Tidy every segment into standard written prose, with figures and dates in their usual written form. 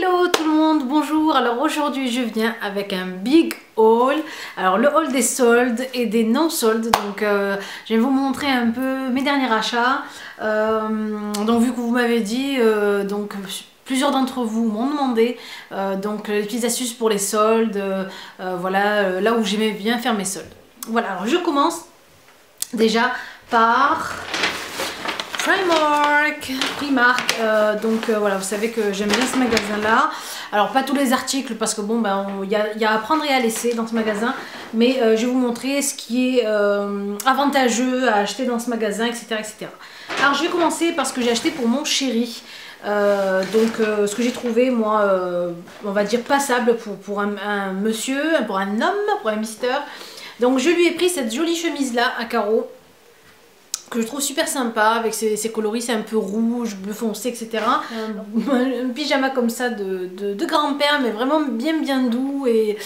Hello tout le monde, bonjour. Alors aujourd'hui je viens avec un big haul. Alors le haul des soldes et des non soldes. Donc je vais vous montrer un peu mes derniers achats. Donc vu que vous m'avez dit, plusieurs d'entre vous m'ont demandé donc les petites astuces pour les soldes. Voilà là où j'aimais bien faire mes soldes. Voilà, alors je commence déjà par Primark, voilà, vous savez que j'aime bien ce magasin là. Alors pas tous les articles parce que bon ben il y a à prendre et à laisser dans ce magasin, mais je vais vous montrer ce qui est avantageux à acheter dans ce magasin, etc., etc. Alors je vais commencer par ce que j'ai acheté pour mon chéri. Ce que j'ai trouvé moi on va dire passable pour un monsieur, pour un homme, pour un mister. Donc je lui ai pris cette jolie chemise là à carreaux que je trouve super sympa avec ses coloris, c'est un peu rouge, bleu foncé, etc. Un pyjama comme ça de grand-père, mais vraiment bien doux et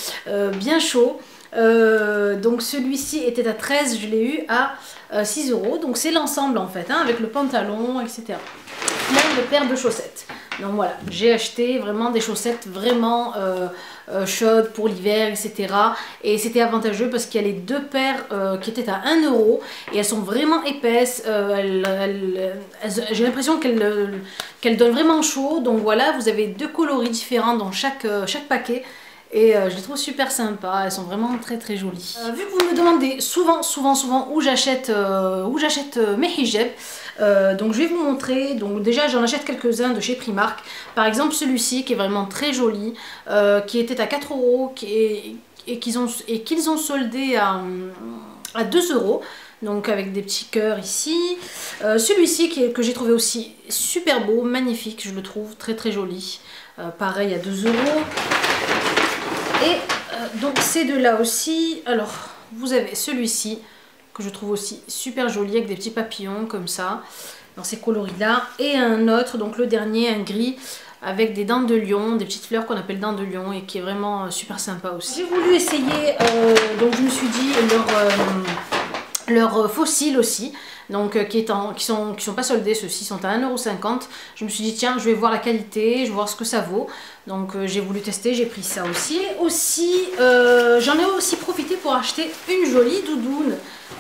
bien chaud. Donc celui-ci était à 13, je l'ai eu à 6 €. Donc c'est l'ensemble en fait, hein, avec le pantalon, etc. Là, une paire de chaussettes. Donc voilà, j'ai acheté vraiment des chaussettes vraiment chaudes pour l'hiver, etc. Et c'était avantageux parce qu'il y a les deux paires qui étaient à 1 € et elles sont vraiment épaisses. J'ai l'impression qu'elles donnent vraiment chaud. Donc voilà, vous avez deux coloris différents dans chaque paquet. Et je les trouve super sympas, elles sont vraiment très jolies. Vu que vous me demandez souvent où j'achète mes hijabs, donc je vais vous montrer. Donc déjà j'en achète quelques-uns de chez Primark. Par exemple celui-ci qui est vraiment très joli, qui était à 4 € et qu'ils ont soldé à 2 €. Donc avec des petits cœurs ici. Celui-ci que j'ai trouvé aussi super beau, magnifique, je le trouve très joli. Pareil à 2 €. Et donc ces deux-là aussi, alors vous avez celui-ci que je trouve aussi super joli avec des petits papillons comme ça, dans ces coloris-là. Et un autre, donc le dernier, un gris avec des dents de lion, des petites fleurs qu'on appelle dents de lion et qui est vraiment super sympa aussi. J'ai voulu essayer, donc je me suis dit leur fossile aussi. Donc qui sont pas soldés, ceux-ci sont à 1,50 €. Je me suis dit tiens, je vais voir la qualité, je vais voir ce que ça vaut. Donc j'ai voulu tester, j'ai pris ça aussi. J'en ai aussi profité pour acheter une jolie doudoune.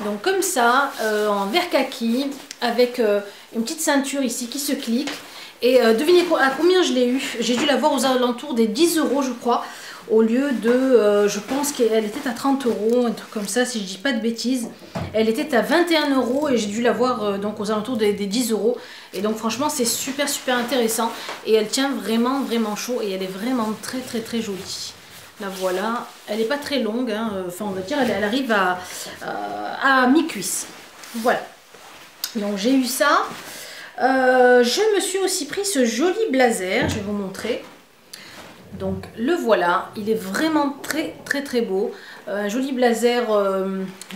Donc comme ça, en vert kaki, avec une petite ceinture ici qui se clique. Et devinez à combien je l'ai eu. J'ai dû la voir aux alentours des 10 € je crois. Au lieu de, je pense qu'elle était à 30 €, un truc comme ça, si je dis pas de bêtises. Elle était à 21 € et j'ai dû la voir donc aux alentours des 10 €. Et donc franchement c'est super intéressant. Et elle tient vraiment chaud et elle est vraiment très jolie. La voilà, elle n'est pas très longue, hein. Enfin on va dire elle arrive à mi-cuisse. Voilà, donc j'ai eu ça. Je me suis aussi pris ce joli blazer, je vais vous montrer. Donc le voilà, il est vraiment très beau. Un joli blazer,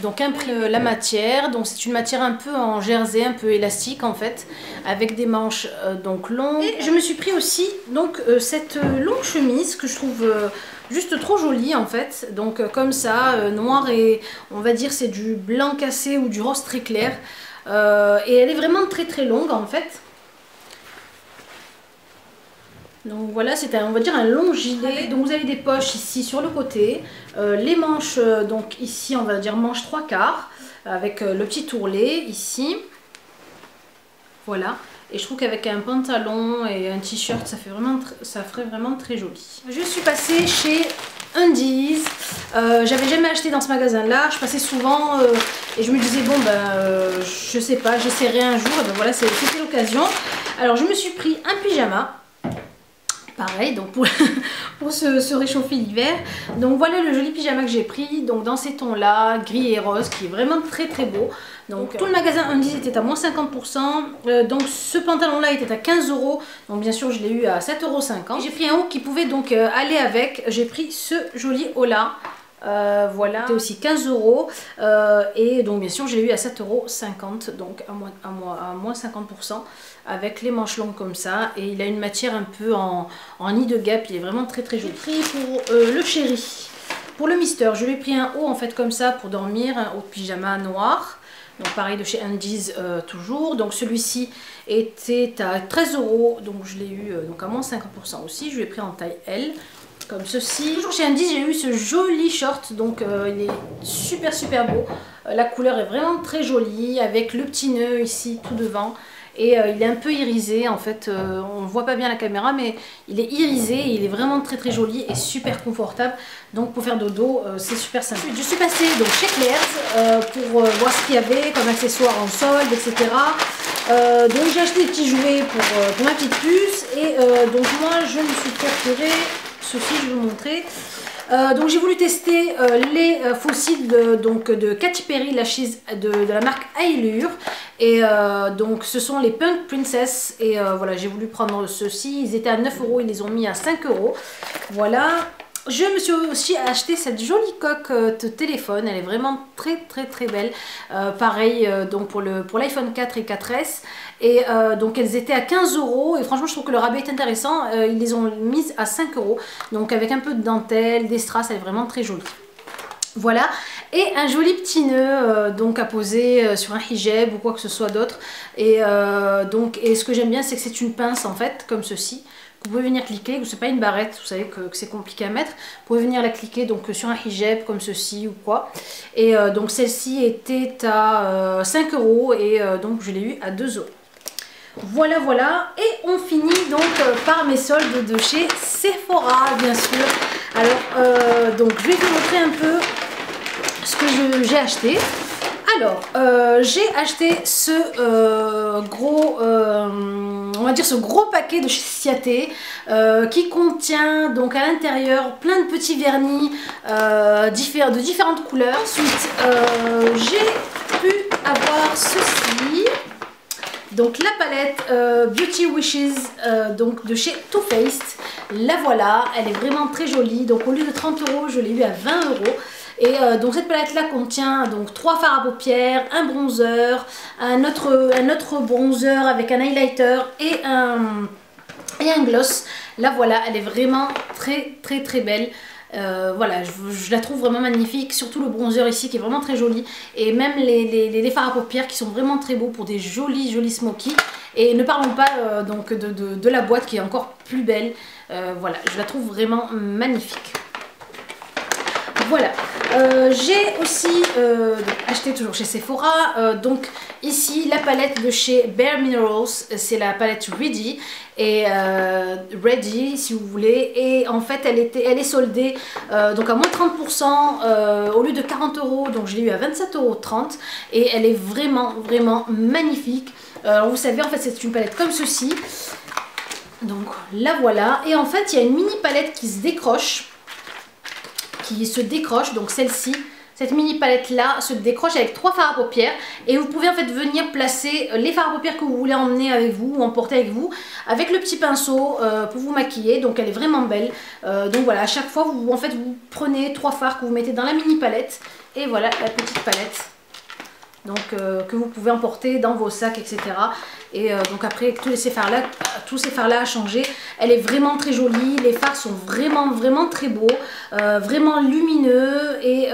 donc imprimé la matière. Donc c'est une matière un peu en jersey, un peu élastique en fait, avec des manches donc longues. Et je me suis pris aussi donc cette longue chemise que je trouve juste trop jolie en fait. Donc comme ça, noir et on va dire c'est du blanc cassé ou du rose très clair. Et elle est vraiment très longue en fait. Donc voilà, c'est on va dire un long gilet. Donc vous avez des poches ici sur le côté, les manches donc ici on va dire manche 3/4 avec le petit ourlet ici. Voilà, et je trouve qu'avec un pantalon et un t-shirt ça ferait vraiment très joli. Je suis passée chez Undies. J'avais jamais acheté dans ce magasin là, je passais souvent et je me disais bon je sais pas, j'essaierai un jour. Et ben voilà, c'était l'occasion. Alors je me suis pris un pyjama. Pareil, donc pour se réchauffer l'hiver. Donc voilà le joli pyjama que j'ai pris, donc dans ces tons là, gris et rose, qui est vraiment très beau. Donc tout le magasin Undies était à moins 50%. Donc ce pantalon là était à 15 €. Donc bien sûr je l'ai eu à 7,50 €. J'ai pris un haut qui pouvait donc aller avec. J'ai pris ce joli haut là. Voilà, c'était aussi 15 €. Et donc bien sûr je l'ai eu à 7,50 €, donc à moins 50%, avec les manches longues comme ça. Et il a une matière un peu en nid de guêpe, il est vraiment très joli. J'ai pris pour le chéri, pour le mister, je lui ai pris un haut en fait comme ça pour dormir, un haut de pyjama noir. Donc pareil de chez Andy's toujours. Donc celui-ci était à 13 €, donc je l'ai eu donc à moins 50% aussi. Je l'ai pris en taille L, comme ceci. Toujours chez Andy's, j'ai eu ce joli short, donc il est super beau. La couleur est vraiment très jolie, avec le petit nœud ici tout devant. Et il est un peu irisé en fait, on ne voit pas bien la caméra mais il est irisé et il est vraiment très joli et super confortable, donc pour faire dodo c'est super sympa. Je suis passée donc chez Claire's pour voir ce qu'il y avait comme accessoires en solde, etc. Donc j'ai acheté des petits jouets pour ma petite puce et donc moi je me suis procuré ceci, je vais vous montrer. Donc j'ai voulu tester les fossiles de Katy Perry, la cheese de la marque Allure. Et donc ce sont les Punk Princess. Et voilà, j'ai voulu prendre ceux-ci. Ils étaient à 9 €, ils les ont mis à 5 €. Voilà. Je me suis aussi acheté cette jolie coque de téléphone, elle est vraiment très belle. Pareil donc pour l'iPhone 4 et 4S. Et donc elles étaient à 15 € et franchement je trouve que le rabais est intéressant. Ils les ont mises à 5 €. Donc avec un peu de dentelle, des strass, elle est vraiment très jolie. Voilà, et un joli petit nœud donc à poser sur un hijab ou quoi que ce soit d'autre. Et ce que j'aime bien c'est que c'est une pince en fait, comme ceci. Vous pouvez venir cliquer, c'est pas une barrette, vous savez que c'est compliqué à mettre. Vous pouvez venir la cliquer donc sur un hijab comme ceci ou quoi. Et donc celle-ci était à 5 € et donc je l'ai eu à 2 €. Voilà, et on finit donc par mes soldes de chez Sephora, bien sûr. Alors, donc je vais vous montrer un peu ce que j'ai acheté. Alors, j'ai acheté ce gros, on va dire ce gros paquet de chez Ciaté qui contient donc à l'intérieur plein de petits vernis de différentes couleurs. Ensuite, j'ai pu avoir ceci. Donc la palette Beauty Wishes donc de chez Too Faced, la voilà, elle est vraiment très jolie. Donc au lieu de 30 €, je l'ai eu à 20 €. Et donc cette palette là contient donc 3 fards à paupières, un bronzer, un autre bronzer avec un highlighter et un gloss. La voilà, elle est vraiment très belle. Voilà, je la trouve vraiment magnifique, surtout le bronzer ici qui est vraiment très joli, et même les fards à paupières qui sont vraiment très beaux pour des jolis smoky. Et ne parlons pas donc de la boîte qui est encore plus belle. Voilà, je la trouve vraiment magnifique. Voilà, j'ai aussi acheté toujours chez Sephora, donc ici la palette de chez Bare Minerals, c'est la palette Ready, et Ready si vous voulez, et en fait elle est soldée donc à moins 30% au lieu de 40 €, donc je l'ai eu à 27,30 €, et elle est vraiment magnifique. Alors vous savez en fait c'est une palette comme ceci, donc la voilà, et en fait il y a une mini palette qui se décroche. Donc celle-ci, cette mini palette là se décroche avec 3 fards à paupières, et vous pouvez en fait venir placer les fards à paupières que vous voulez emmener avec vous ou emporter avec vous avec le petit pinceau pour vous maquiller. Donc elle est vraiment belle. Donc voilà, à chaque fois vous prenez 3 fards que vous mettez dans la mini palette, et voilà la petite palette donc que vous pouvez emporter dans vos sacs, etc. Et donc après avec tous ces fards là à changer, elle est vraiment très jolie. Les fards sont vraiment très beaux, vraiment lumineux, et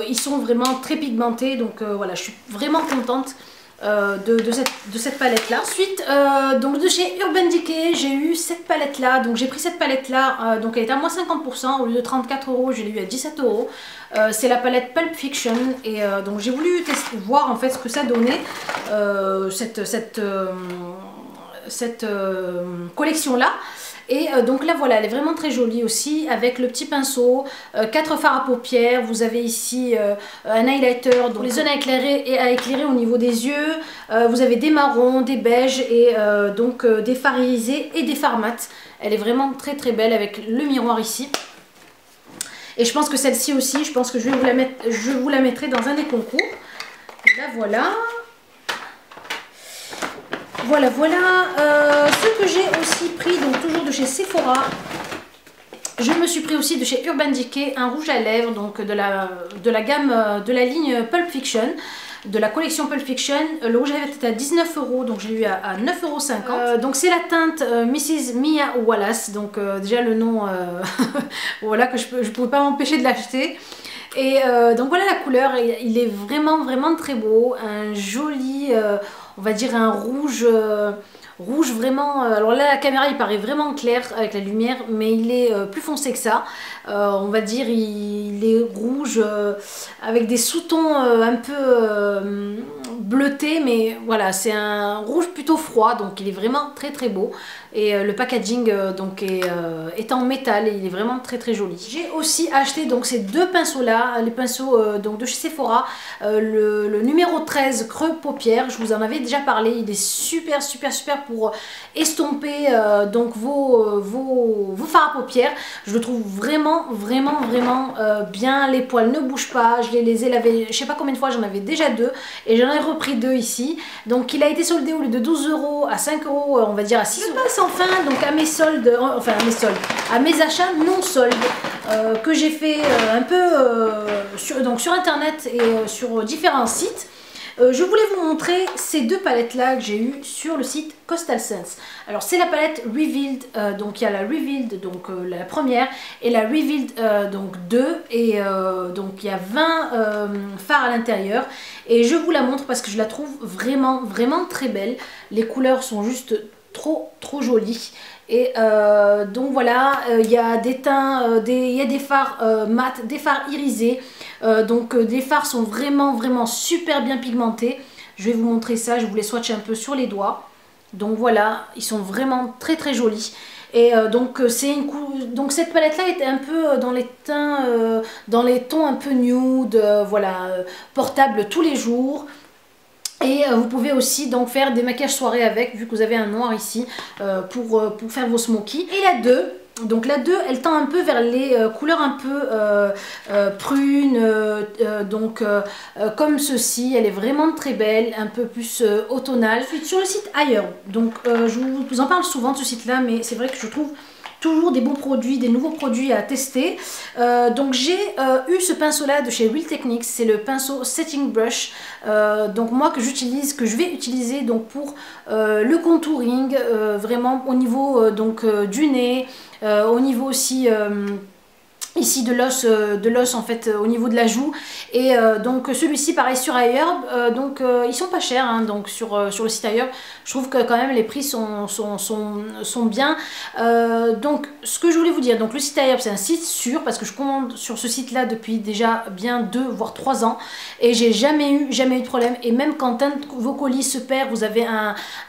ils sont vraiment très pigmentés. Donc voilà, je suis vraiment contente de cette palette là. Ensuite donc de chez Urban Decay, j'ai eu cette palette là, donc j'ai pris cette palette là, donc elle est à moins 50%, au lieu de 34 €, je l'ai eu à 17 €. C'est la palette Pulp Fiction, et donc j'ai voulu voir en fait ce que ça donnait, cette collection là. Et donc là voilà, elle est vraiment très jolie aussi, avec le petit pinceau, 4 fards à paupières. Vous avez ici un highlighter, donc les zones à éclairer au niveau des yeux. Vous avez des marrons, des beiges, et donc des fards irisés et des fards mat. Elle est vraiment très belle avec le miroir ici. Et je pense que celle-ci aussi, je pense que je vous la mettrai dans un des concours. La voilà. Voilà. Ce que j'ai aussi pris, donc toujours de chez Sephora, je me suis pris aussi de chez Urban Decay un rouge à lèvres, donc de la gamme, de la ligne Pulp Fiction, de la collection Pulp Fiction. Le rouge à lèvres était à 19 €, donc j'ai eu à 9,50 €. Donc c'est la teinte Mrs. Mia Wallace, donc déjà le nom, voilà, que je ne pouvais pas m'empêcher de l'acheter. Et donc voilà la couleur, il est vraiment très beau, un joli, on va dire un rouge, rouge vraiment, alors là la caméra il paraît vraiment clair avec la lumière, mais il est plus foncé que ça, on va dire il est rouge avec des sous-tons un peu bleutés, mais voilà c'est un rouge plutôt froid, donc il est vraiment très beau. Et le packaging donc est en métal et il est vraiment très joli. J'ai aussi acheté donc ces deux pinceaux là, les pinceaux donc de chez Sephora, le numéro 13 creux paupières. Je vous en avais déjà parlé, il est super pour estomper donc vos fards à paupières. Je le trouve vraiment bien, les poils ne bougent pas, je les ai lavés, je sais pas combien de fois, j'en avais déjà deux et j'en ai repris deux ici. Donc il a été soldé au lieu de 12 € à 5 €, on va dire à 6 €. Je passe enfin donc à mes soldes, enfin à mes soldes, à mes achats non soldes que j'ai fait un peu sur internet et sur différents sites. Je voulais vous montrer ces deux palettes là que j'ai eu sur le site Coastal Scents. Alors c'est la palette Revealed, donc il y a la Revealed donc la première et la Revealed donc 2 et donc il y a 20 fards à l'intérieur et je vous la montre parce que je la trouve vraiment très belle. Les couleurs sont juste trop jolies. Et donc voilà, il y a des teints, il y a des fards mat, des fards irisés. Donc les fards sont vraiment super bien pigmentés. Je vais vous montrer ça, je vous les swatcher un peu sur les doigts. Donc voilà, ils sont vraiment très jolis. Et donc donc cette palette là est un peu dans les teints, dans les tons un peu nude, voilà, portable tous les jours. Et vous pouvez aussi donc faire des maquillages soirée avec, vu que vous avez un noir ici, pour faire vos smokies. Et la 2, donc la 2 elle tend un peu vers les couleurs un peu prunes, donc comme ceci, elle est vraiment très belle, un peu plus automnale. Ensuite sur le site ailleurs, donc je vous en parle souvent de ce site là, mais c'est vrai que je trouve toujours des bons produits, des nouveaux produits à tester. Donc j'ai eu ce pinceau là de chez Real Techniques, c'est le pinceau Setting Brush, donc moi que j'utilise, que je vais utiliser donc pour le contouring, vraiment au niveau donc du nez, au niveau aussi ici de l'os en fait au niveau de la joue. Et donc celui-ci pareil sur iHerb, donc ils sont pas chers hein, donc sur le site iHerb. Je trouve que quand même les prix sont bien. Donc ce que je voulais vous dire, donc le site iHerb c'est un site sûr parce que je commande sur ce site là depuis déjà bien 2 voire 3 ans et j'ai jamais eu de problème. Et même quand un de vos colis se perd, vous avez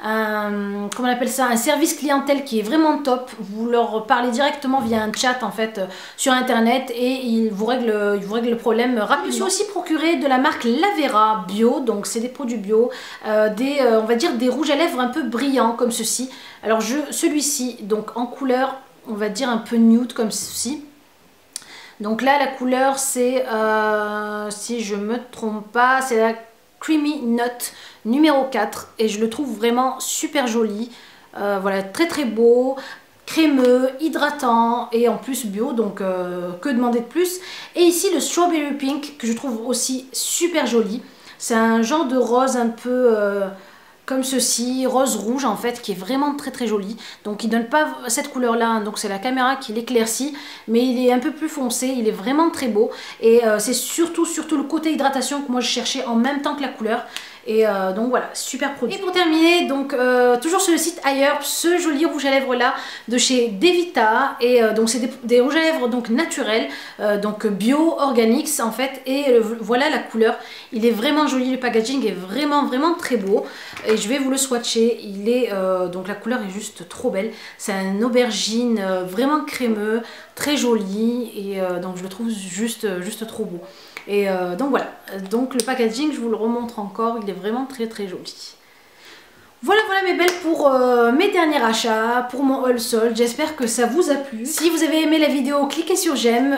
comment on appelle ça, un service clientèle qui est vraiment top. Vous leur parlez directement via un chat en fait sur internet et ils vous règlent le problème rapidement. Je me suis aussi procuré de la marque Lavera bio, donc c'est des produits bio, on va dire des rouges à lèvres un peu brillants comme ceci. Alors celui-ci donc en couleur on va dire un peu nude comme ceci. Donc là la couleur c'est si je me trompe pas, c'est la Creamy Nut numéro 4 et je le trouve vraiment super joli. Voilà, très beau, crémeux, hydratant et en plus bio, donc que demander de plus. Et ici le Strawberry Pink que je trouve aussi super joli. C'est un genre de rose un peu comme ceci, rose rouge en fait, qui est vraiment très joli. Donc il donne pas cette couleur là, hein, donc c'est la caméra qui l'éclaircit, mais il est un peu plus foncé, il est vraiment très beau. Et c'est surtout le côté hydratation que moi je cherchais en même temps que la couleur. Et donc voilà, super produit. Et pour terminer, donc toujours sur le site iHerb, ce joli rouge à lèvres là de chez Devita. Et donc c'est des rouges à lèvres donc naturels, donc bio, organics en fait. Et voilà la couleur, il est vraiment joli, le packaging est vraiment très beau. Et je vais vous le swatcher, il est donc la couleur est juste trop belle. C'est un aubergine vraiment crémeux, très joli et donc je le trouve juste trop beau. Et donc voilà, donc le packaging je vous le remontre encore, il est vraiment très joli. Voilà mes belles pour mes derniers achats, pour mon haul solde. J'espère que ça vous a plu. Si vous avez aimé la vidéo, cliquez sur j'aime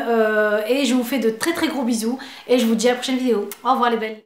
et je vous fais de très gros bisous et je vous dis à la prochaine vidéo. Au revoir les belles.